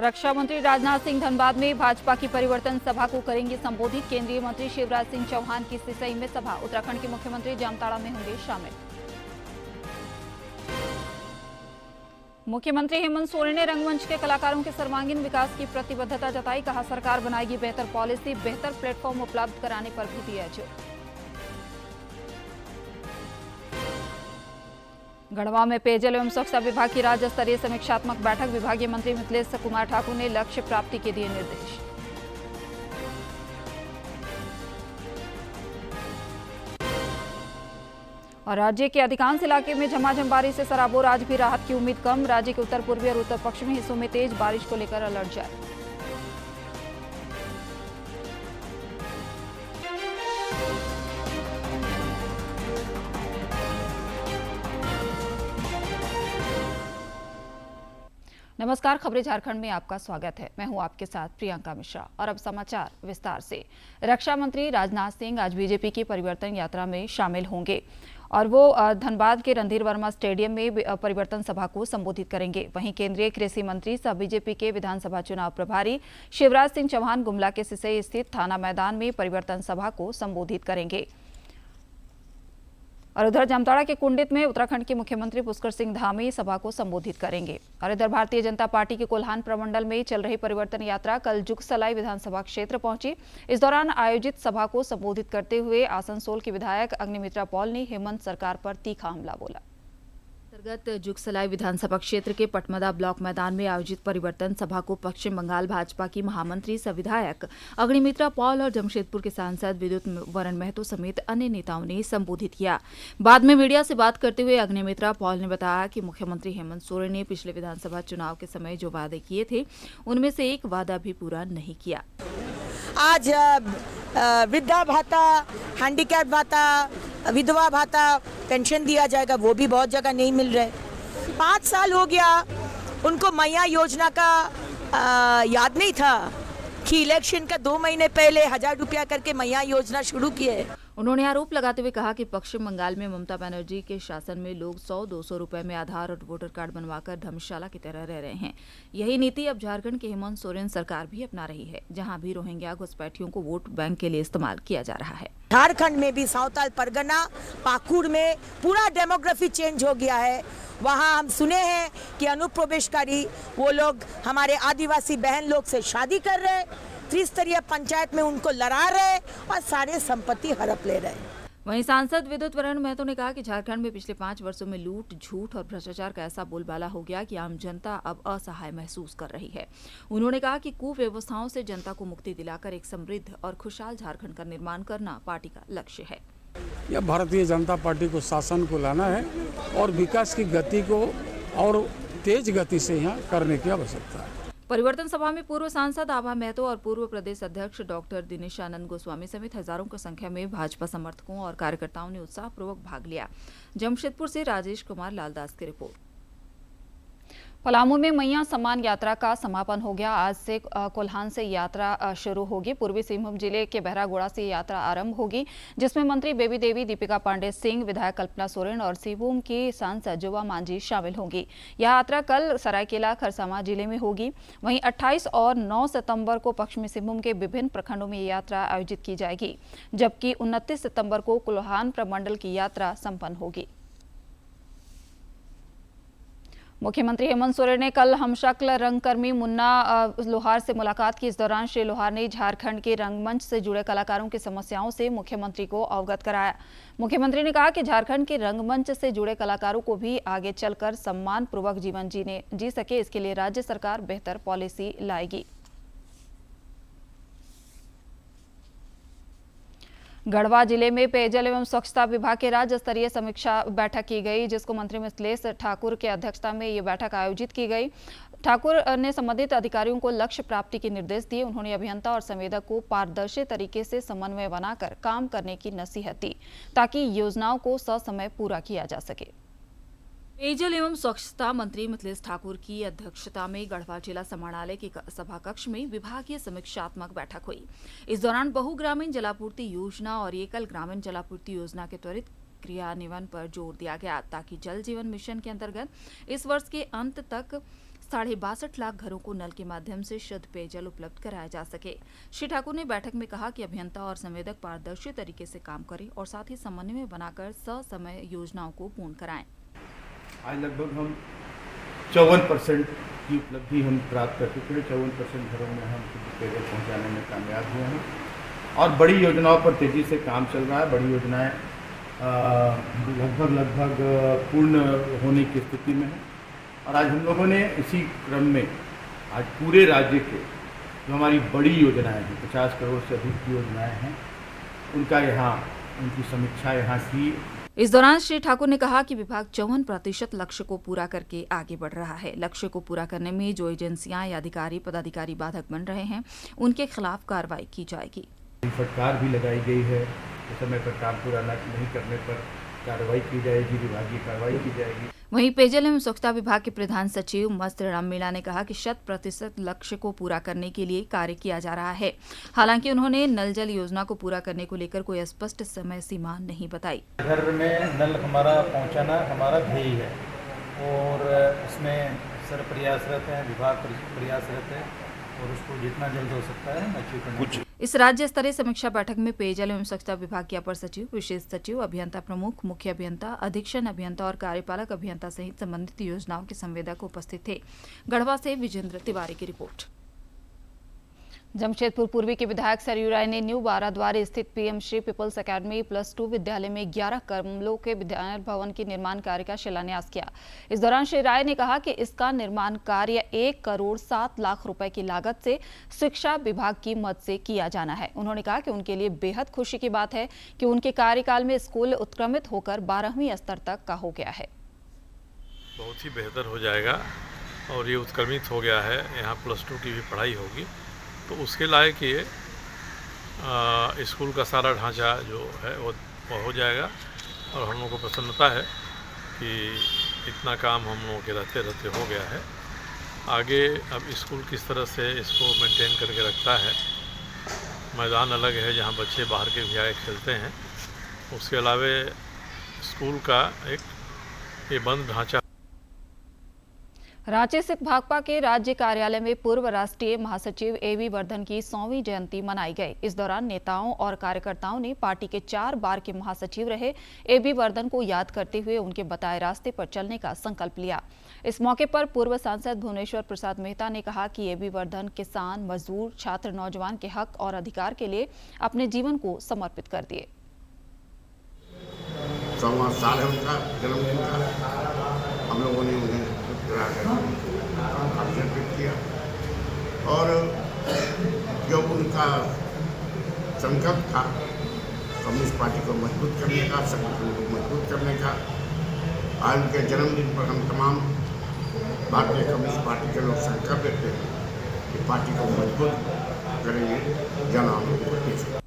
रक्षा मंत्री राजनाथ सिंह धनबाद में भाजपा की परिवर्तन सभा को करेंगे संबोधित। केंद्रीय मंत्री शिवराज सिंह चौहान की सिसई में सभा। उत्तराखंड के मुख्यमंत्री जामताड़ा में होंगे शामिल। मुख्यमंत्री हेमंत सोरेन ने रंगमंच के कलाकारों के सर्वांगीण विकास की प्रतिबद्धता जताई। कहा, सरकार बनाएगी बेहतर पॉलिसी, बेहतर प्लेटफॉर्म उपलब्ध कराने पर भी दिया जोर। गढ़वा में पेयजल एवं स्वच्छता विभाग की राज्य स्तरीय समीक्षात्मक बैठक। विभागीय मंत्री मिथिलेश कुमार ठाकुर ने लक्ष्य प्राप्ति के दिए निर्देश। और राज्य के अधिकांश इलाके में झमाझम बारिश से सराबोर, आज भी राहत की उम्मीद कम। राज्य के उत्तर पूर्वी और उत्तर पश्चिमी हिस्सों में तेज बारिश को लेकर अलर्ट जारी। नमस्कार, खबरें झारखंड में आपका स्वागत है। मैं हूं आपके साथ प्रियंका मिश्रा और अब समाचार विस्तार से। रक्षा मंत्री राजनाथ सिंह आज बीजेपी की परिवर्तन यात्रा में शामिल होंगे और वो धनबाद के रणधीर वर्मा स्टेडियम में परिवर्तन सभा को संबोधित करेंगे। वहीं केंद्रीय कृषि मंत्री सह बीजेपी के विधानसभा चुनाव प्रभारी शिवराज सिंह चौहान गुमला के सिसई स्थित थाना मैदान में परिवर्तन सभा को संबोधित करेंगे। और उधर जामताड़ा के कुंडित में उत्तराखंड के मुख्यमंत्री पुष्कर सिंह धामी सभा को संबोधित करेंगे। और इधर भारतीय जनता पार्टी के कोल्हान प्रमंडल में चल रही परिवर्तन यात्रा कल जुगसलाई विधानसभा क्षेत्र पहुंची। इस दौरान आयोजित सभा को संबोधित करते हुए आसनसोल के विधायक अग्निमित्रा पॉल ने हेमंत सरकार पर तीखा हमला बोला। अंतर्गत जुगसलाई विधानसभा क्षेत्र के पटमदा ब्लॉक मैदान में आयोजित परिवर्तन सभा को पश्चिम बंगाल भाजपा की महामंत्री सह विधायक अग्निमित्रा पॉल और जमशेदपुर के सांसद विद्युत वरण महतो समेत अन्य नेताओं ने संबोधित किया। बाद में मीडिया से बात करते हुए अग्निमित्रा पॉल ने बताया कि मुख्यमंत्री हेमंत सोरेन ने पिछले विधानसभा चुनाव के समय जो वादे किए थे उनमें से एक वादा भी पूरा नहीं किया। आज वृद्धा भाता, हैंडीकैप भाता, विधवा भाता, पेंशन दिया जाएगा, वो भी बहुत जगह नहीं मिल रहे। 5 साल हो गया उनको मैया योजना का याद नहीं था कि इलेक्शन का 2 महीने पहले 1000 रुपया करके मैया योजना शुरू किए। उन्होंने आरोप लगाते हुए कहा कि पश्चिम बंगाल में ममता बनर्जी के शासन में लोग 100-200 रुपए में आधार और वोटर कार्ड बनवाकर धर्मशाला की तरह रह रहे हैं। यही नीति अब झारखंड के हेमंत सोरेन सरकार भी अपना रही है, जहां भी रोहिंग्या घुसपैठियों को वोट बैंक के लिए इस्तेमाल किया जा रहा है। झारखंड में भी सावताल परगना, पाकुड़ में पूरा डेमोग्राफी चेंज हो गया है। वहाँ हम सुने हैं कि अनुप्रवेशकारी वो लोग हमारे आदिवासी बहन लोग से शादी कर रहे, त्रिस्तरीय पंचायत में उनको लड़ा रहे और सारे संपत्ति हड़प ले रहे। वहीं सांसद विद्युत वरण महतो ने कहा कि झारखंड में पिछले 5 वर्षों में लूट, झूठ और भ्रष्टाचार का ऐसा बोलबाला हो गया कि आम जनता अब असहाय महसूस कर रही है। उन्होंने कहा कि कुव्यवस्थाओं से जनता को मुक्ति दिलाकर एक समृद्ध और खुशहाल झारखंड का निर्माण करना पार्टी का लक्ष्य है। यह भारतीय जनता पार्टी को शासन को लाना है और विकास की गति को और तेज गति से यहाँ करने की आवश्यकता है। परिवर्तन सभा में पूर्व सांसद आभा महतो और पूर्व प्रदेश अध्यक्ष डॉक्टर दिनेशानंद गोस्वामी समेत हजारों की संख्या में भाजपा समर्थकों और कार्यकर्ताओं ने उत्साहपूर्वक भाग लिया। जमशेदपुर से राजेश कुमार लालदास की रिपोर्ट। पलामू में मैया सम्मान यात्रा का समापन हो गया। आज से कोल्हान से यात्रा शुरू होगी। पूर्वी सिंहभूम जिले के बहरागोड़ा से यात्रा आरंभ होगी, जिसमें मंत्री बेबी देवी, दीपिका पांडे सिंह, विधायक कल्पना सोरेन और सिंहभूम की सांसद जुवा मांझी शामिल होंगी। यह यात्रा कल सरायकेला खरसावां जिले में होगी। वहीं 28 और 9 सितंबर को पश्चिमी सिंहभूम के विभिन्न प्रखंडों में यात्रा आयोजित की जाएगी, जबकि 29 सितंबर को कोल्हान प्रमंडल की यात्रा संपन्न होगी। मुख्यमंत्री हेमंत सोरेन ने कल हमशक्ल रंगकर्मी मुन्ना लोहार से मुलाकात की। इस दौरान श्री लोहार ने झारखंड के रंगमंच से जुड़े कलाकारों की समस्याओं से मुख्यमंत्री को अवगत कराया। मुख्यमंत्री ने कहा कि झारखंड के रंगमंच से जुड़े कलाकारों को भी आगे चलकर सम्मान पूर्वक जीवन जी सके, इसके लिए राज्य सरकार बेहतर पॉलिसी लाएगी। गढ़वा जिले में पेयजल एवं स्वच्छता विभाग के राज्य स्तरीय समीक्षा बैठक की गई, जिसको मंत्री मिथिलेश ठाकुर की अध्यक्षता में ये बैठक आयोजित की गई। ठाकुर ने संबंधित अधिकारियों को लक्ष्य प्राप्ति के निर्देश दिए। उन्होंने अभियंता और संवेदक को पारदर्शी तरीके से समन्वय बनाकर काम करने की नसीहत दी, ताकि योजनाओं को ससमय पूरा किया जा सके। पेयजल एवं स्वच्छता मंत्री मिथिलेश ठाकुर की अध्यक्षता में गढ़वा जिला समाहरणालय के सभा कक्ष में विभागीय समीक्षात्मक बैठक हुई। इस दौरान बहुग्रामीण जलापूर्ति योजना और एकल ग्रामीण जलापूर्ति योजना के त्वरित क्रियान्वयन पर जोर दिया गया, ताकि जल जीवन मिशन के अंतर्गत इस वर्ष के अंत तक 62.5 लाख घरों को नल के माध्यम से शुद्ध पेयजल उपलब्ध कराया जा सके। श्री ठाकुर ने बैठक में कहा कि अभियंता और संवेदक पारदर्शी तरीके से काम करें और साथ ही समन्वय बनाकर ससमय योजनाओं को पूर्ण कराएं। आज लगभग हम 54% की उपलब्धि हम प्राप्त कर चुके हैं। 54% घरों में हम शुद्ध पेयजल पहुँचाने में कामयाब हुए हैं और बड़ी योजनाओं पर तेज़ी से काम चल रहा है। बड़ी योजनाएं लगभग पूर्ण होने की स्थिति में है और आज हम लोगों ने इसी क्रम में आज पूरे राज्य के जो हमारी बड़ी योजनाएं हैं, 50 करोड़ से अधिक की योजनाएं हैं, उनकी समीक्षा यहाँ की। इस दौरान श्री ठाकुर ने कहा कि विभाग 54% लक्ष्य को पूरा करके आगे बढ़ रहा है। लक्ष्य को पूरा करने में जो एजेंसियां या अधिकारी पदाधिकारी बाधक बन रहे हैं, उनके खिलाफ कार्रवाई की जाएगी। फटकार भी लगाई गई है, समय पर काम पूरा नहीं करने पर कार्रवाई की जाएगी, विभागीय कार्रवाई की जाएगी। वहीं पेयजल एवं स्वच्छता विभाग के प्रधान सचिव मस्त राम मीणा ने कहा कि 100% लक्ष्य को पूरा करने के लिए कार्य किया जा रहा है। हालांकि उन्होंने नल जल योजना को पूरा करने को लेकर कोई स्पष्ट समय सीमा नहीं बताई। घर में नल हमारा पहुंचाना हमारा ध्येय है और इसमें सर प्रयासरत है, विभाग प्रयासरत है और उसको जितना जल्द हो सकता है अचीव करना। इस राज्य स्तरीय समीक्षा बैठक में पेयजल एवं स्वच्छता विभाग के अपर सचिव, विशेष सचिव, अभियंता प्रमुख, मुख्य अभियंता, अधीक्षण अभियंता और कार्यपालक अभियंता सहित संबंधित योजनाओं के संवेदक उपस्थित थे। गढ़वा से विजेंद्र तिवारी की रिपोर्ट। जमशेदपुर पूर्वी के विधायक सरयू राय ने न्यू बाराद्वार स्थित पीएम श्री पीपल्स एकेडमी +2 विद्यालय में 11 कमरों के विद्यालय भवन के निर्माण कार्य का शिलान्यास किया। इस दौरान श्री राय ने कहा कि इसका निर्माण कार्य 1 करोड़ 7 लाख रुपए की लागत से शिक्षा विभाग की मदद से किया जाना है। उन्होंने कहा कि उनके लिए बेहद खुशी की बात है कि उनके कार्यकाल में स्कूल उत्क्रमित होकर 12वीं स्तर तक का हो गया है। बहुत ही बेहतर हो जाएगा और ये उत्क्रमित हो गया है, यहाँ +2 की भी पढ़ाई होगी, तो उसके लायक ये स्कूल का सारा ढांचा जो है वो हो जाएगा और हम लोगों को प्रसन्नता है कि इतना काम हम लोगों के रहते रहते हो गया है। आगे अब स्कूल किस तरह से इसको मेंटेन करके रखता है, मैदान अलग है जहाँ बच्चे बाहर के भी आए खेलते हैं, उसके अलावा स्कूल का एक ये बंद ढांचा। रांची स्थित भाकपा के राज्य कार्यालय में पूर्व राष्ट्रीय महासचिव एबी वर्धन की 100वीं जयंती मनाई गई। इस दौरान नेताओं और कार्यकर्ताओं ने पार्टी के 4 बार के महासचिव रहे एबी वर्धन को याद करते हुए उनके बताए रास्ते पर चलने का संकल्प लिया। इस मौके पर पूर्व सांसद भुवनेश्वर प्रसाद मेहता ने कहा कि एबी वर्धन किसान, मजदूर, छात्र, नौजवान के हक और अधिकार के लिए अपने जीवन को समर्पित कर दिए। 100वां साल है उनका जन्मदिन का, हम लोगों ने उन्हें अभिनंदित किया और जो उनका संकल्प था कम्युनिस्ट पार्टी को मजबूत करने का, संगठन को मजबूत करने का, आज उनके जन्मदिन पर हम तमाम भारतीय कम्युनिस्ट पार्टी के लोग संकल्प लेते हैं कि पार्टी को मजबूत करेंगे, जन आंदोलन को।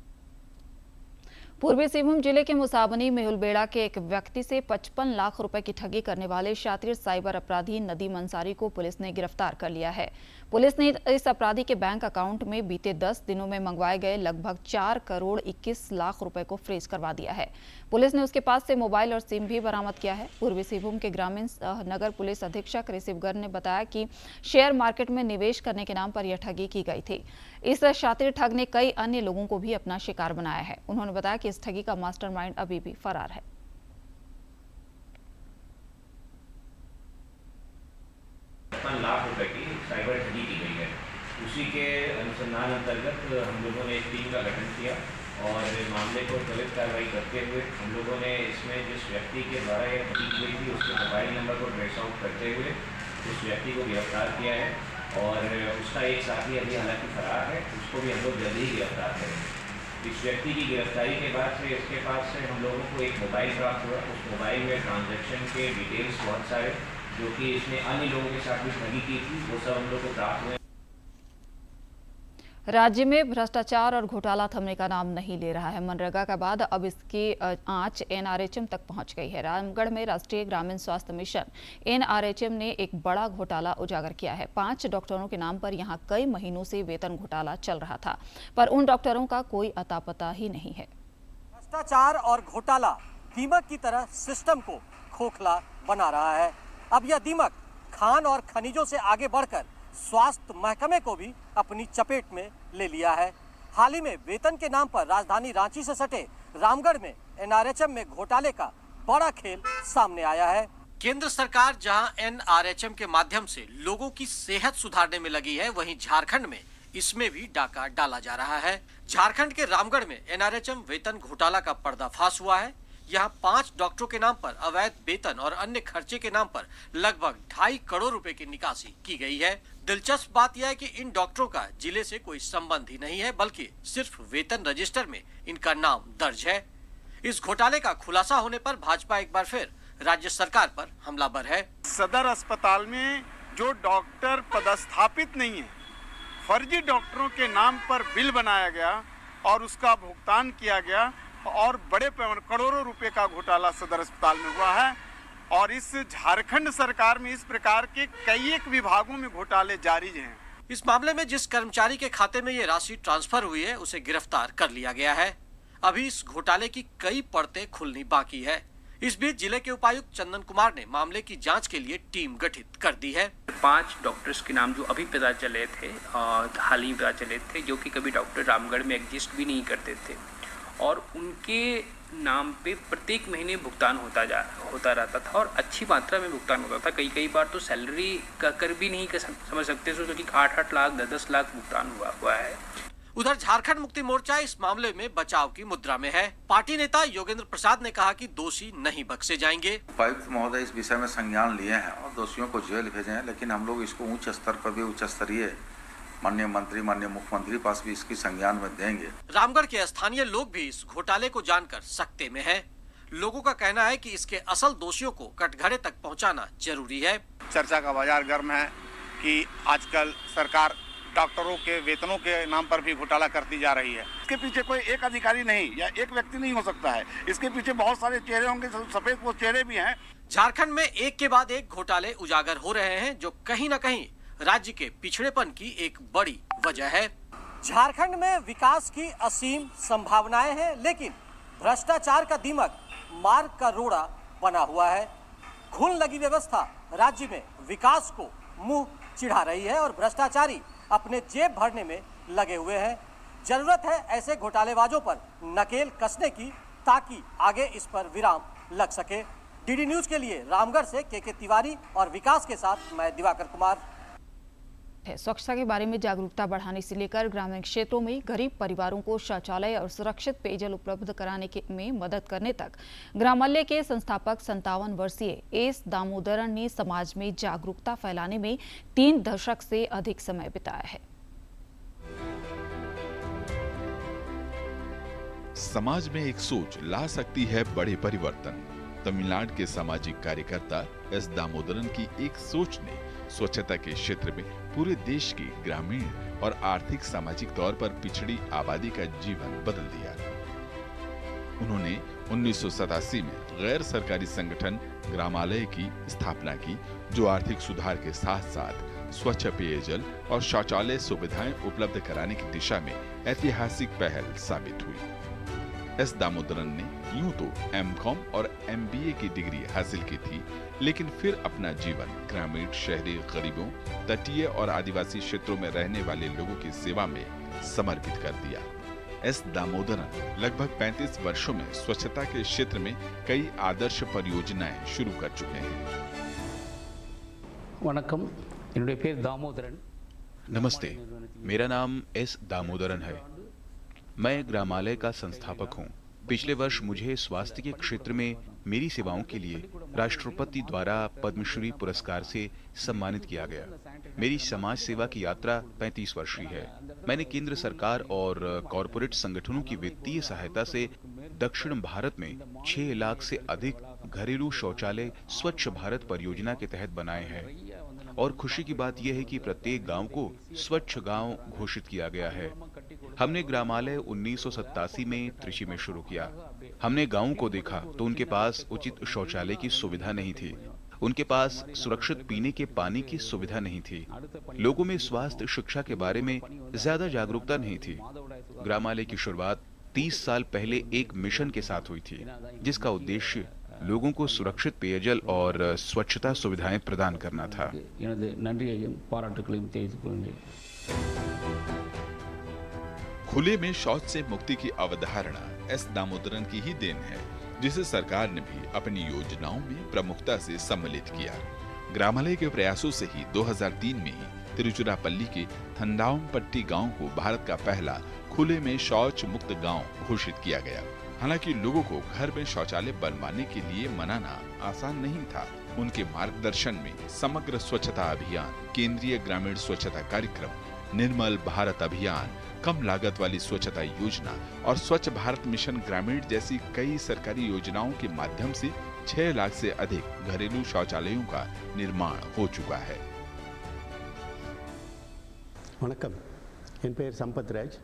पूर्वी सिंहभूम जिले के मुसाबनी मेहुलबेड़ा के एक व्यक्ति से 55 लाख रुपए की ठगी करने वाले शातिर साइबर अपराधी नदीम अंसारी को पुलिस ने गिरफ्तार कर लिया है। पुलिस ने इस अपराधी के बैंक अकाउंट में बीते 10 दिनों में मंगवाए गए लगभग 4 करोड़ 21 लाख रुपए को फ्रीज करवा दिया है। पुलिस ने उसके पास से मोबाइल और सिम भी बरामद किया है। पूर्वी सिंहभूम के ग्रामीण नगर पुलिस अधीक्षक ऋषिव गर्ग ने बताया कि शेयर मार्केट में निवेश करने के नाम पर यह ठगी की गई थी। इस शातिर ठग ने कई अन्य लोगों को भी अपना शिकार बनाया है। उन्होंने बताया कि इस ठगी का मास्टरमाइंड अभी भी फरार है। 55 लाख रुपए की साइबर ठगी की गई है। उसी के अनुसंधान अंतर्गत हम लोगों ने एक टीम का गठन किया और मामले को त्वरित कार्रवाई करते हुए हम लोगों ने इसमें जिस व्यक्ति के द्वारा यह ठगी की गई थी उसके मोबाइल नंबर को ट्रेस आउट करते हुए उस व्यक्ति को गिरफ्तार किया है और उसका एक साथी अभी हालांकि फरार है, उसको भी हम लोग जल्दी ही गिरफ्तार करेंगे। इस व्यक्ति की गिरफ्तारी के बाद से इसके पास से हम लोगों को एक मोबाइल प्राप्त हुआ। उस मोबाइल में ट्रांजैक्शन के डिटेल्स बहुत सारे जो कि इसने अन्य लोगों के साथ भी ठगी की थी वो सब हम लोग को प्राप्त हुए। राज्य में भ्रष्टाचार और घोटाला थमने का नाम नहीं ले रहा है। मनरेगा के बाद अब इसकी आंच एनआरएचएम तक पहुंच गई है। रामगढ़ में राष्ट्रीय ग्रामीण स्वास्थ्य मिशन एनआरएचएम ने एक बड़ा घोटाला उजागर किया है। 5 डॉक्टरों के नाम पर यहां कई महीनों से वेतन घोटाला चल रहा था, पर उन डॉक्टरों का कोई अता पता ही नहीं है। भ्रष्टाचार और घोटाला दीमक की तरह सिस्टम को खोखला बना रहा है। अब यह दीमक खान और खनिजों से आगे बढ़कर स्वास्थ्य महकमे को भी अपनी चपेट में ले लिया है। हाल ही में वेतन के नाम पर राजधानी रांची से सटे रामगढ़ में एनआरएचएम में घोटाले का बड़ा खेल सामने आया है। केंद्र सरकार जहां एनआरएचएम के माध्यम से लोगों की सेहत सुधारने में लगी है, वहीं झारखंड में इसमें भी डाका डाला जा रहा है। झारखंड के रामगढ़ में एनआरएचएम वेतन घोटाला का पर्दाफाश हुआ है। यहाँ 5 डॉक्टरों के नाम पर अवैध वेतन और अन्य खर्चे के नाम पर लगभग 2.5 करोड़ रुपए की निकासी की गई है। दिलचस्प बात यह है कि इन डॉक्टरों का जिले से कोई संबंध ही नहीं है, बल्कि सिर्फ वेतन रजिस्टर में इनका नाम दर्ज है। इस घोटाले का खुलासा होने पर भाजपा एक बार फिर राज्य सरकार पर हमलावर है। सदर अस्पताल में जो डॉक्टर पदस्थापित नहीं है, फर्जी डॉक्टरों के नाम पर बिल बनाया गया और उसका भुगतान किया गया और बड़े पैमाने करोड़ों रुपए का घोटाला सदर अस्पताल में हुआ है। और इस झारखंड सरकार में इस प्रकार के कई एक विभागों में घोटाले जारी हैं। इस मामले में जिस कर्मचारी के खाते में ये राशि ट्रांसफर हुई है, उसे गिरफ्तार कर लिया गया है। अभी इस घोटाले की कई परतें खुलनी बाकी है। इस बीच जिले के उपायुक्त चंदन कुमार ने मामले की जांच के लिए टीम गठित कर दी है। 5 डॉक्टर्स के नाम जो अभी पता चले थे, हाल ही पता चले थे, जो कि कभी डॉक्टर रामगढ़ में एग्जिस्ट भी नहीं करते थे और उनके नाम पे प्रत्येक महीने भुगतान होता रहता था और अच्छी मात्रा में भुगतान होता था। कई बार तो सैलरी कर भी नहीं समझ सकते थे, क्योंकि 8-8 लाख 10-10 लाख भुगतान हुआ है। उधर झारखंड मुक्ति मोर्चा इस मामले में बचाव की मुद्रा में है। पार्टी नेता योगेंद्र प्रसाद ने कहा कि दोषी नहीं बख्शे जाएंगे। उपायुक्त महोदय इस विषय में संज्ञान लिए हैं और दोषियों को जेल भेजे हैं, लेकिन हम लोग इसको उच्च स्तर पर भी उच्च स्तरीय माननीय मंत्री, माननीय मुख्यमंत्री पास भी इसकी संज्ञान में देंगे। रामगढ़ के स्थानीय लोग भी इस घोटाले को जानकर सकते में हैं। लोगों का कहना है कि इसके असल दोषियों को कटघरे तक पहुंचाना जरूरी है। चर्चा का बाजार गर्म है कि आजकल सरकार डॉक्टरों के वेतनों के नाम पर भी घोटाला करती जा रही है। इसके पीछे कोई एक अधिकारी नहीं या एक व्यक्ति नहीं हो सकता है, इसके पीछे बहुत सारे चेहरे होंगे, सफेद वो चेहरे भी हैं। झारखंड में एक के बाद एक घोटाले उजागर हो रहे हैं, जो कहीं न कहीं राज्य के पिछड़ेपन की एक बड़ी वजह है। झारखंड में विकास की असीम संभावनाएं हैं, लेकिन भ्रष्टाचार का दीमक मार्ग का रोड़ा बना हुआ है। घुन लगी व्यवस्था राज्य में विकास को मुंह चिढ़ा रही है और भ्रष्टाचारी अपने जेब भरने में लगे हुए हैं। जरूरत है ऐसे घोटालेबाजों पर नकेल कसने की, ताकि आगे इस पर विराम लग सके। डीडी न्यूज के लिए रामगढ़ से के तिवारी और विकास के साथ मैं दिवाकर कुमार। स्वच्छता के बारे में जागरूकता बढ़ाने से लेकर ग्रामीण क्षेत्रों में गरीब परिवारों को शौचालय और सुरक्षित पेयजल उपलब्ध कराने में मदद करने तक ग्रामालय के संस्थापक 57 वर्षीय एस दामोदरन ने समाज में जागरूकता फैलाने में 3 दशक से अधिक समय बिताया है। समाज में एक सोच ला सकती है बड़े परिवर्तन। तमिलनाडु के सामाजिक कार्यकर्ता एस दामोदरन की एक सोच ने स्वच्छता के क्षेत्र में पूरे देश की ग्रामीण और आर्थिक सामाजिक तौर पर पिछड़ी आबादी का जीवन बदल दिया। उन्होंने 1987 में गैर सरकारी संगठन ग्रामालय की स्थापना की, जो आर्थिक सुधार के साथ साथ स्वच्छ पेयजल और शौचालय सुविधाएं उपलब्ध कराने की दिशा में ऐतिहासिक पहल साबित हुई। एस दामोदरन ने यूं तो एमकॉम और एमबीए की डिग्री हासिल की थी, लेकिन फिर अपना जीवन ग्रामीण, शहरी गरीबों, तटीय और आदिवासी क्षेत्रों में रहने वाले लोगों की सेवा में समर्पित कर दिया। एस दामोदरन लगभग 35 वर्षों में स्वच्छता के क्षेत्र में कई आदर्श परियोजनाएं शुरू कर चुके हैं। नमस्ते, मेरा नाम एस दामोदरन है। मैं ग्रामालय का संस्थापक हूँ। पिछले वर्ष मुझे स्वास्थ्य के क्षेत्र में मेरी सेवाओं के लिए राष्ट्रपति द्वारा पद्मश्री पुरस्कार से सम्मानित किया गया। मेरी समाज सेवा की यात्रा 35 वर्षीय है। मैंने केंद्र सरकार और कॉरपोरेट संगठनों की वित्तीय सहायता से दक्षिण भारत में 6 लाख से अधिक घरेलू शौचालय स्वच्छ भारत परियोजना के तहत बनाए हैं। और खुशी की बात यह है कि प्रत्येक गांव को स्वच्छ गांव घोषित किया गया है। हमने ग्रामालय 1987 में त्रिची में शुरू किया। हमने गांवों को देखा तो उनके पास उचित शौचालय की सुविधा नहीं थी, उनके पास सुरक्षित पीने के पानी की सुविधा नहीं थी, लोगों में स्वास्थ्य शिक्षा के बारे में ज्यादा जागरूकता नहीं थी। ग्रामालय की शुरुआत 30 साल पहले एक मिशन के साथ हुई थी, जिसका उद्देश्य लोगों को सुरक्षित पेयजल और स्वच्छता सुविधाएं प्रदान करना था। எனது நன்றியையும் பாராட்டுகளையும் தெரிவித்துக் கொள்கிறேன். खुले में शौच से मुक्ति की अवधारणा एस दामोदरन की ही देन है, जिसे सरकार ने भी अपनी योजनाओं में प्रमुखता से सम्मिलित किया। ग्रामालय के प्रयासों से ही 2003 में ही तिरुचिरापल्ली के थंडावमपट्टी गांव को भारत का पहला खुले में शौच मुक्त गांव घोषित किया गया। हालांकि लोगों को घर में शौचालय बनवाने के लिए मनाना आसान नहीं था। उनके मार्गदर्शन में समग्र स्वच्छता अभियान, केंद्रीय ग्रामीण स्वच्छता कार्यक्रम, निर्मल भारत अभियान, कम लागत वाली स्वच्छता योजना और स्वच्छ भारत मिशन ग्रामीण जैसी कई सरकारी योजनाओं के माध्यम से 6 लाख से अधिक घरेलू शौचालयों का निर्माण हो चुका है। வணக்கம், என் பெயர் சம்பத் ராஜ்.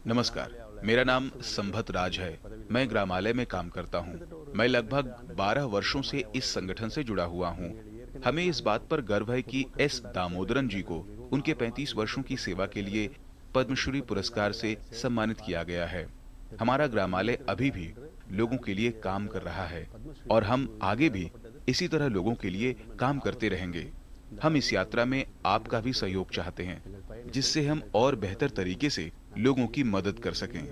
नमस्कार, मेरा नाम संभत राज है। मैं ग्रामालय में काम करता हूँ। मैं लगभग 12 वर्षों से इस संगठन से जुड़ा हुआ हूँ। हमें इस बात पर गर्व है कि एस दामोदरन जी को उनके 35 वर्षों की सेवा के लिए पद्मश्री पुरस्कार से सम्मानित किया गया है। हमारा ग्रामालय अभी भी लोगों के लिए काम कर रहा है और हम आगे भी इसी तरह लोगों के लिए काम करते रहेंगे। हम इस यात्रा में आपका भी सहयोग चाहते हैं, जिससे हम और बेहतर तरीके से लोगों की मदद कर सकें।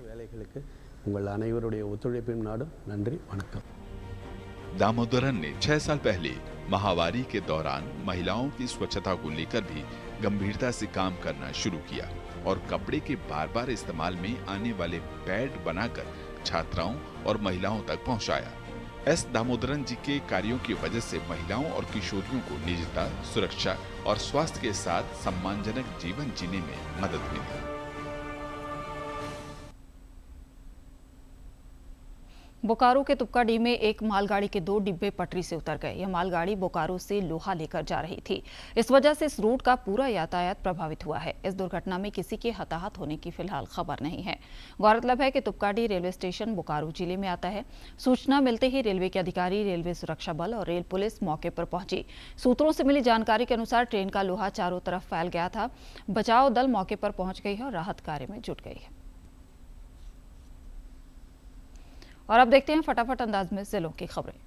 உங்கள் அனைவருடைய ஒத்துழைப்பையும் நாடும். நன்றி, வணக்கம். दामोदरन ने 6 साल पहले महामारी के दौरान महिलाओं की स्वच्छता को लेकर भी गंभीरता से काम करना शुरू किया और कपड़े के बार बार इस्तेमाल में आने वाले पैड बनाकर छात्राओं और महिलाओं तक पहुंचाया। एस दामोदरन जी के कार्यों की वजह से महिलाओं और किशोरियों को निजता, सुरक्षा और स्वास्थ्य के साथ सम्मानजनक जीवन जीने में मदद मिली। बोकारो के तुपकाडी में एक मालगाड़ी के 2 डिब्बे पटरी से उतर गए। यह मालगाड़ी बोकारो से लोहा लेकर जा रही थी। इस वजह से इस रूट का पूरा यातायात प्रभावित हुआ है। इस दुर्घटना में किसी के हताहत होने की फिलहाल खबर नहीं है। गौरतलब है कि तुपकाडी रेलवे स्टेशन बोकारो जिले में आता है। सूचना मिलते ही रेलवे के अधिकारी, रेलवे सुरक्षा बल और रेल पुलिस मौके पर पहुंची। सूत्रों से मिली जानकारी के अनुसार ट्रेन का लोहा चारों तरफ फैल गया था। बचाव दल मौके पर पहुंच गई है और राहत कार्य में जुट गई है। और अब देखते हैं फटाफट अंदाज में जिलों की खबरें।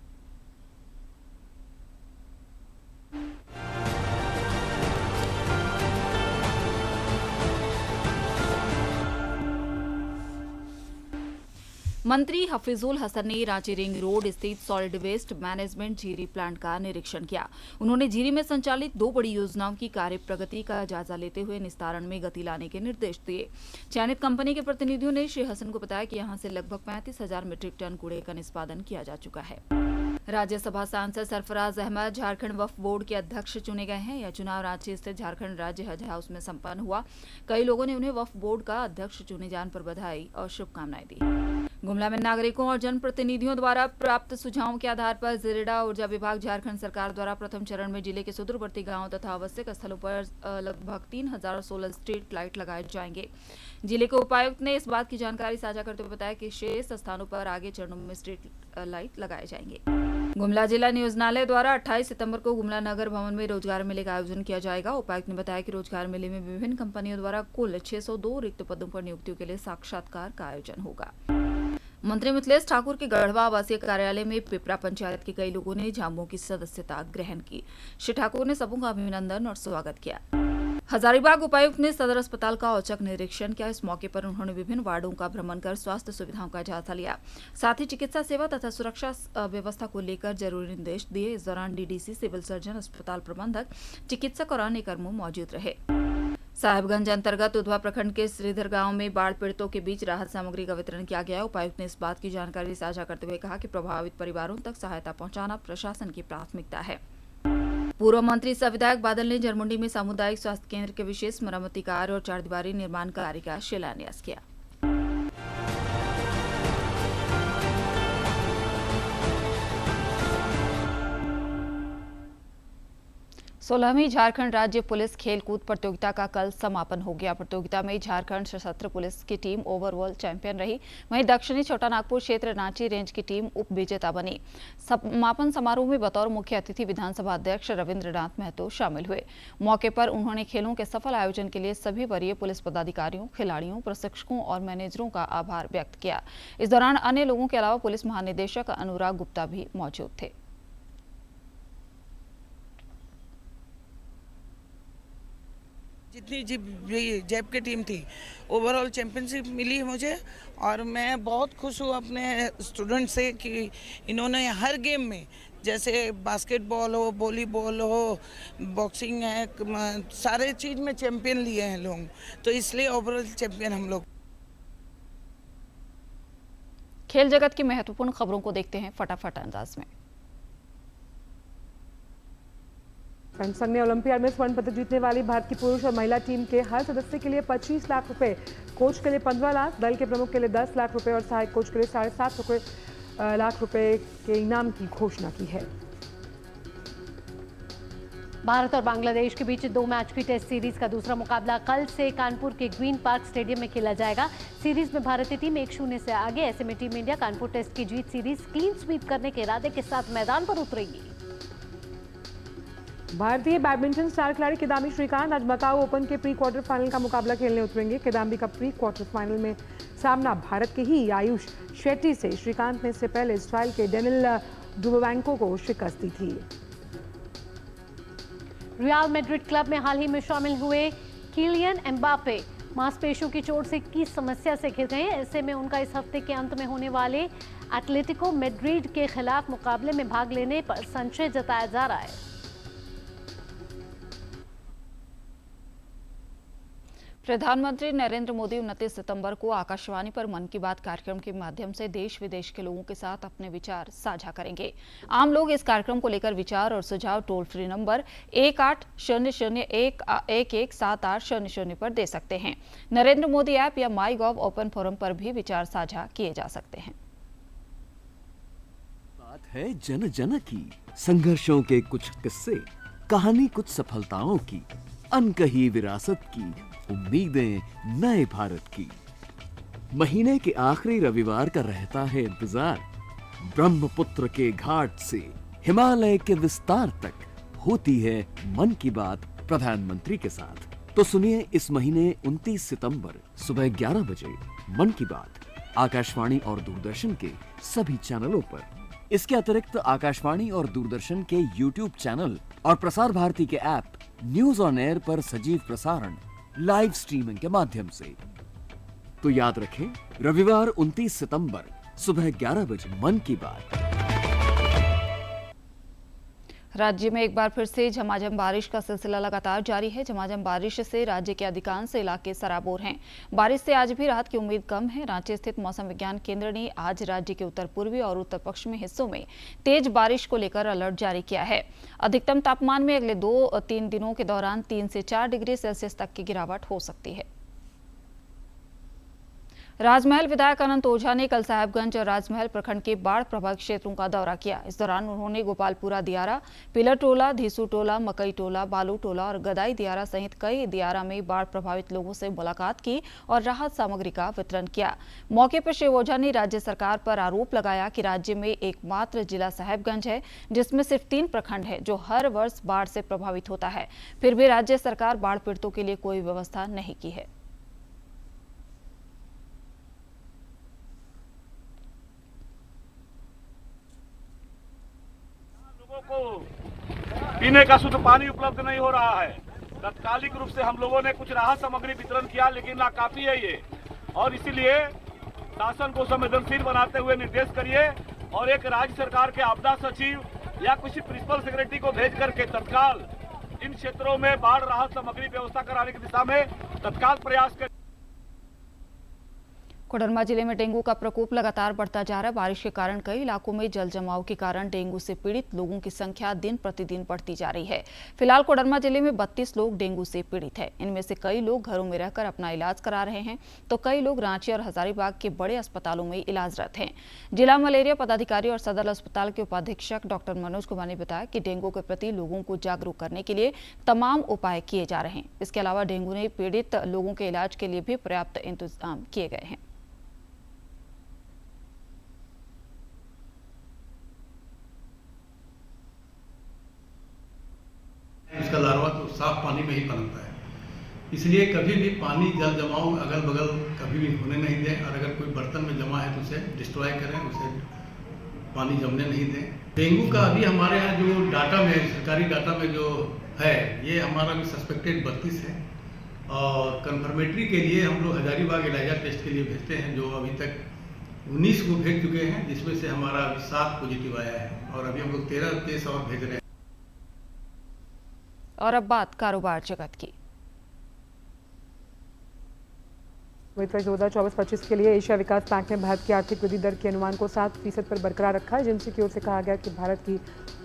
मंत्री हफीजुल हसन ने रांची रिंग रोड स्थित सॉलिड वेस्ट मैनेजमेंट झीरी प्लांट का निरीक्षण किया। उन्होंने झीरी में संचालित 2 बड़ी योजनाओं की कार्य प्रगति का जायजा लेते हुए निस्तारण में गति लाने के निर्देश दिए। चयनित कंपनी के प्रतिनिधियों ने श्री हसन को बताया कि यहां से लगभग 35,000 मीट्रिक टन कूड़े का निष्पादन किया जा चुका है। राज्यसभा सांसद सरफराज अहमद झारखंड वक्फ बोर्ड के अध्यक्ष चुने गए हैं। यह चुनाव रांची स्थित झारखंड राज्य हज हाउस में संपन्न हुआ। कई लोगों ने उन्हें वक्फ बोर्ड का अध्यक्ष चुने जाने पर बधाई और शुभकामनाएं दी। गुमला में नागरिकों और जनप्रतिनिधियों द्वारा प्राप्त सुझावों के आधार पर जिरेडा ऊर्जा विभाग झारखंड सरकार द्वारा प्रथम चरण में जिले के सुदूरवर्ती गांवों तथा आवश्यक स्थलों पर लगभग 3016 स्ट्रीट लाइट लगाए जाएंगे। जिले के उपायुक्त ने इस बात की जानकारी साझा करते हुए बताया कि शेष स्थानों पर आगे चरणों में स्ट्रीट लाइट लगाए जाएंगे। गुमला जिला नियोजनालय द्वारा 28 सितंबर को गुमला नगर भवन में रोजगार मेले का आयोजन किया जाएगा। उपायुक्त ने बताया कि रोजगार मेले में विभिन्न कंपनियों द्वारा कुल 602 रिक्त पदों पर नियुक्तियों के लिए साक्षात्कार का आयोजन होगा। मंत्री मिथिलेश ठाकुर के गढ़वा आवासीय कार्यालय में पिपरा पंचायत के कई लोगों ने झामुमो की सदस्यता ग्रहण की। श्री ठाकुर ने सबों का अभिनंदन और स्वागत किया। हजारीबाग उपायुक्त ने सदर अस्पताल का औचक निरीक्षण किया। इस मौके पर उन्होंने विभिन्न वार्डों का भ्रमण कर स्वास्थ्य सुविधाओं का जायजा लिया। साथ ही चिकित्सा सेवा तथा सुरक्षा व्यवस्था को लेकर जरूरी निर्देश दिए। इस दौरान डीडीसी, सिविल सर्जन, अस्पताल प्रबंधक, चिकित्सक और अन्य कर्मी मौजूद रहे। साहिबगंज अंतर्गत उधवा प्रखंड के श्रीधर गांव में बाढ़ पीड़ितों के बीच राहत सामग्री का वितरण किया गया। उपायुक्त ने इस बात की जानकारी साझा करते हुए कहा कि प्रभावित परिवारों तक सहायता पहुंचाना प्रशासन की प्राथमिकता है। पूर्व मंत्री सह विधायक बादल ने जरमुंडी में सामुदायिक स्वास्थ्य केंद्र के विशेष मरम्मती कार्य और 4 दीवारी निर्माण कार्य का शिलान्यास किया। 16वीं झारखंड राज्य पुलिस खेलकूद प्रतियोगिता का कल समापन हो गया। प्रतियोगिता में झारखंड सशस्त्र पुलिस की टीम ओवरऑल चैंपियन रही, वहीं दक्षिणी छोटानागपुर क्षेत्र रांची रेंज की टीम उप विजेता बनी। समापन समारोह में बतौर मुख्य अतिथि विधानसभा अध्यक्ष रविंद्रनाथ महतो शामिल हुए। मौके पर उन्होंने खेलों के सफल आयोजन के लिए सभी वरीय पुलिस पदाधिकारियों, खिलाड़ियों, प्रशिक्षकों और मैनेजरों का आभार व्यक्त किया। इस दौरान अन्य लोगों के अलावा पुलिस महानिदेशक अनुराग गुप्ता भी मौजूद थे। जितनी जैप की टीम थी ओवरऑल चैंपियनशिप मिली मुझे, और मैं बहुत खुश हूँ अपने स्टूडेंट से कि इन्होंने हर गेम में, जैसे बास्केटबॉल हो, वॉलीबॉल हो, बॉक्सिंग है, सारे चीज़ में चैंपियन लिए हैं लोग, तो इसलिए ओवरऑल चैंपियन हम लोग। खेल जगत की महत्वपूर्ण खबरों को देखते हैं फटाफट अंदाज में। संघ ने ओलंपियाड में स्वर्ण पदक जीतने वाली भारत की पुरुष और महिला टीम के हर सदस्य के लिए 25 लाख रुपए, कोच के लिए 15 लाख, दल के प्रमुख के लिए 10 लाख रुपए और सहायक कोच के लिए 7.5 लाख रुपए के इनाम की घोषणा की है। भारत और बांग्लादेश के बीच 2 मैच की टेस्ट सीरीज का दूसरा मुकाबला कल से कानपुर के ग्रीन पार्क स्टेडियम में खेला जाएगा। सीरीज में भारतीय टीम 1-0 से आगे। ऐसे में टीम इंडिया कानपुर टेस्ट की जीत सीरीज क्लीन स्वीप करने के इरादे के साथ मैदान पर उतरेगी। भारतीय बैडमिंटन स्टार खिलाड़ी किदाम्बी श्रीकांत आज मकाऊ ओपन के प्री क्वार्टर फाइनल का मुकाबला खेलने उतरेंगे। किदाम्बी का प्री क्वार्टर फाइनल में सामना भारत के ही आयुष शेट्टी से। श्रीकांत ने इससे पहले इजराइल के डेनिल डुबोवेंको को शिकस्त दी थी। रियल मैड्रिड क्लब में हाल ही में शामिल हुए किलियन एम्बापे मांसपेशियों की चोट से की समस्या से घिर गए। ऐसे में उनका इस हफ्ते के अंत में होने वाले एटलेटिको मैड्रिड के खिलाफ मुकाबले में भाग लेने पर संशय जताया जा रहा है। प्रधानमंत्री नरेंद्र मोदी 29 सितंबर को आकाशवाणी पर मन की बात कार्यक्रम के माध्यम से देश विदेश के लोगों के साथ अपने विचार साझा करेंगे। आम लोग इस कार्यक्रम को लेकर विचार और सुझाव टोल फ्री नंबर 1800117800 पर दे सकते हैं। नरेंद्र मोदी ऐप या माई गॉव ओपन फोरम पर भी विचार साझा किए जा सकते हैं। बात है जन जन की, संघर्षों के कुछ किस्से, कहानी कुछ सफलताओं की, अनकही विरासत की, उम्मीदें नए भारत की। महीने के आखिरी रविवार का रहता है इंतजार। ब्रह्मपुत्र के घाट से हिमालय के विस्तार तक होती है मन की बात प्रधानमंत्री के साथ। तो सुनिए इस महीने 29 सितंबर सुबह 11 बजे मन की बात आकाशवाणी और दूरदर्शन के सभी चैनलों पर। इसके अतिरिक्त आकाशवाणी और दूरदर्शन के YouTube चैनल और प्रसार भारती के ऐप न्यूज ऑन एयर पर सजीव प्रसारण लाइव स्ट्रीमिंग के माध्यम से। तो याद रखें, रविवार 29 सितंबर सुबह 11 बजे मन की बात। राज्य में एक बार फिर से झमाझम बारिश का सिलसिला लगातार जारी है। झमाझम बारिश से राज्य के अधिकांश इलाके सराबोर हैं। बारिश से आज भी राहत की उम्मीद कम है। रांची स्थित मौसम विज्ञान केंद्र ने आज राज्य के उत्तर पूर्वी और उत्तर पश्चिमी हिस्सों में तेज बारिश को लेकर अलर्ट जारी किया है। अधिकतम तापमान में अगले 2-3 दिनों के दौरान 3 से 4 डिग्री सेल्सियस तक की गिरावट हो सकती है। राजमहल विधायक अनंत ओझा ने कल साहेबगंज और राजमहल प्रखंड के बाढ़ प्रभावित क्षेत्रों का दौरा किया। इस दौरान उन्होंने गोपालपुरा दियारा, पिलर टोला, धीसू टोला, मकई टोला, बालू टोला और गदाई दियारा सहित कई दियारा में बाढ़ प्रभावित लोगों से मुलाकात की और राहत सामग्री का वितरण किया। मौके पर श्री ओझा ने राज्य सरकार पर आरोप लगाया कि राज्य में एकमात्र जिला साहेबगंज है जिसमें सिर्फ 3 प्रखंड है जो हर वर्ष बाढ़ से प्रभावित होता है। फिर भी राज्य सरकार बाढ़ पीड़ितों के लिए कोई व्यवस्था नहीं की है। को पीने का शुद्ध पानी उपलब्ध नहीं हो रहा है। तत्कालिक रूप से हम लोगों ने कुछ राहत सामग्री वितरण किया, लेकिन नाकाफी है ये, और इसीलिए शासन को संवेदनशील बनाते हुए निर्देश करिए और एक राज्य सरकार के आपदा सचिव या किसी प्रिंसिपल सेक्रेटरी को भेज करके तत्काल इन क्षेत्रों में बाढ़ राहत सामग्री व्यवस्था कराने की दिशा में तत्काल प्रयास करें। कोडरमा जिले में डेंगू का प्रकोप लगातार बढ़ता जा रहा है। बारिश के कारण कई इलाकों में जल जमाव के कारण डेंगू से पीड़ित लोगों की संख्या दिन प्रतिदिन बढ़ती जा रही है। फिलहाल कोडरमा जिले में 32 लोग डेंगू से पीड़ित हैं। इनमें से कई लोग घरों में रहकर अपना इलाज करा रहे हैं, तो कई लोग रांची और हजारीबाग के बड़े अस्पतालों में इलाजरत हैं। जिला मलेरिया पदाधिकारी और सदर अस्पताल के उपाधीक्षक डॉक्टर मनोज कुमार ने बताया कि डेंगू के प्रति लोगों को जागरूक करने के लिए तमाम उपाय किए जा रहे हैं। इसके अलावा डेंगू ने पीड़ित लोगों के इलाज के लिए भी पर्याप्त इंतजाम किए गए हैं। इसका लार्वा तो साफ पानी में ही पनपता है, इसलिए कभी भी पानी जल जमाव अगल बगल कभी भी होने नहीं दें, और अगर कोई बर्तन में जमा है तो उसे डिस्ट्रॉय करें, उसे पानी जमने नहीं दें। डेंगू का अभी हमारे यहाँ जो डाटा में, सरकारी डाटा में जो है, ये हमारा भी सस्पेक्टेड 32 है, और कन्फर्मेटरी के लिए हम लोग हजारीबाग इलाजा टेस्ट के लिए भेजते हैं, जो अभी तक 19 को भेज चुके हैं, जिसमें से हमारा अभी 7 पॉजिटिव आया है, और अभी हम लोग 13 केस और भेज रहे हैं। और अब बात कारोबार जगत की। वित्त वर्ष 2024-25 के लिए एशिया विकास बैंक ने भारत की आर्थिक वृद्धि दर के अनुमान को 7% पर बरकरार रखा है। एजेंसी की ओर से कहा गया कि भारत की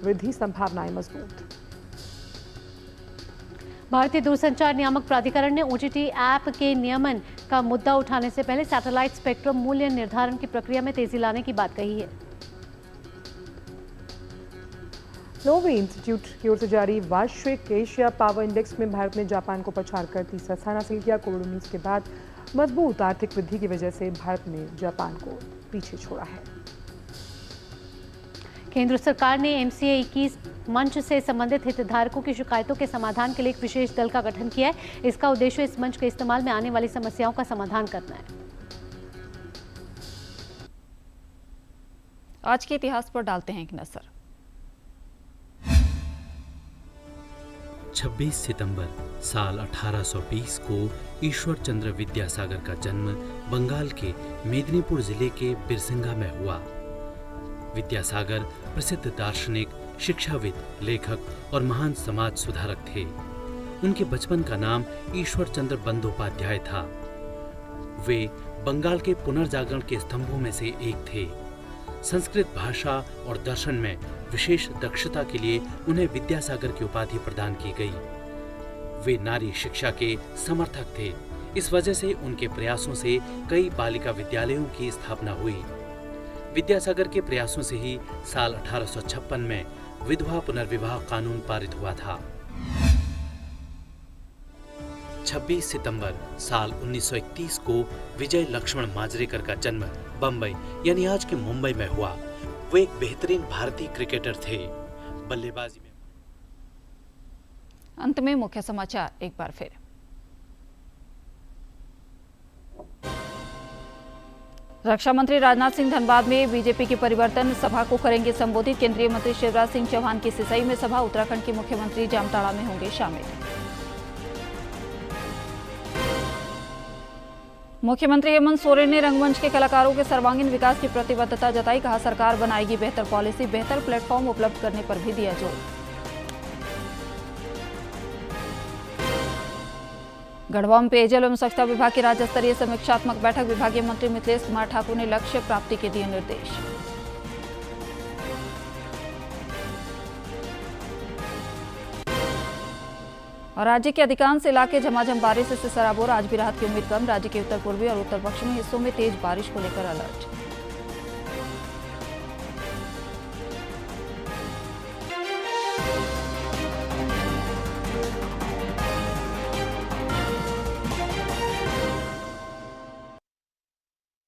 वृद्धि संभावनाएं मजबूत। भारतीय दूरसंचार नियामक प्राधिकरण ने OTT ऐप के नियमन का मुद्दा उठाने से पहले सैटेलाइट स्पेक्ट्रम मूल्य निर्धारण की प्रक्रिया में तेजी लाने की बात कही है। नोवी इंस्टीट्यूट की ओर से जारी वार्षिक एशिया पावर इंडेक्स में भारत ने जापान को पछाड़कर तीसरा स्थान हासिल किया। कोविड-19 के बाद मजबूत आर्थिक वृद्धि की वजह से भारत ने जापान को पीछे छोड़ा है। केंद्र सरकार ने MCA 21 मंच से संबंधित हितधारकों की शिकायतों के समाधान के लिए एक विशेष दल का गठन किया है। इसका उद्देश्य इस मंच के इस्तेमाल में आने वाली समस्याओं का समाधान करना है। आज के इतिहास पर डालते हैं एक नजर। 26 सितंबर साल 1820 को ईश्वर चंद्र विद्यासागर का जन्म बंगाल के मेदिनीपुर जिले के बिरसिंघा में हुआ। विद्यासागर प्रसिद्ध दार्शनिक, शिक्षाविद, लेखक और महान समाज सुधारक थे। उनके बचपन का नाम ईश्वर चंद्र बंदोपाध्याय था। वे बंगाल के पुनर्जागरण के स्तंभों में से एक थे। संस्कृत भाषा और दर्शन में विशेष दक्षता के लिए उन्हें विद्यासागर की उपाधि प्रदान की गई। वे नारी शिक्षा के समर्थक थे। इस वजह से उनके प्रयासों से कई बालिका विद्यालयों की स्थापना हुई। विद्यासागर के प्रयासों से ही साल 1856 में विधवा पुनर्विवाह कानून पारित हुआ था। 26 सितंबर साल 1931 को विजय लक्ष्मण मांजरेकर का जन्म बम्बई यानी आज के मुंबई में हुआ। वो एक बेहतरीन भारतीय क्रिकेटर थे। बल्लेबाजी में अंत में मुख्य समाचार एक बार फिर। रक्षा मंत्री राजनाथ सिंह धनबाद में बीजेपी की परिवर्तन सभा को करेंगे संबोधित। केंद्रीय मंत्री शिवराज सिंह चौहान की सिसई में सभा। उत्तराखंड के मुख्यमंत्री जामताड़ा में होंगे शामिल। मुख्यमंत्री हेमंत सोरेन ने रंगमंच के कलाकारों के सर्वांगीण विकास की प्रतिबद्धता जताई। कहा सरकार बनाएगी बेहतर पॉलिसी, बेहतर प्लेटफॉर्म उपलब्ध करने पर भी दिया जोर। गढ़वा में पेयजल एवं स्वच्छता विभाग की राज्य स्तरीय समीक्षात्मक बैठक। विभागीय मंत्री मिथिलेश कुमार ठाकुर ने लक्ष्य प्राप्ति के दिए निर्देश। और राज्य के अधिकांश इलाके झमाझम बारिश से सराबोर। आज भी राहत की उम्मीद कम। राज्य के उत्तर पूर्वी और उत्तर पश्चिमी हिस्सों में तेज बारिश को लेकर अलर्ट।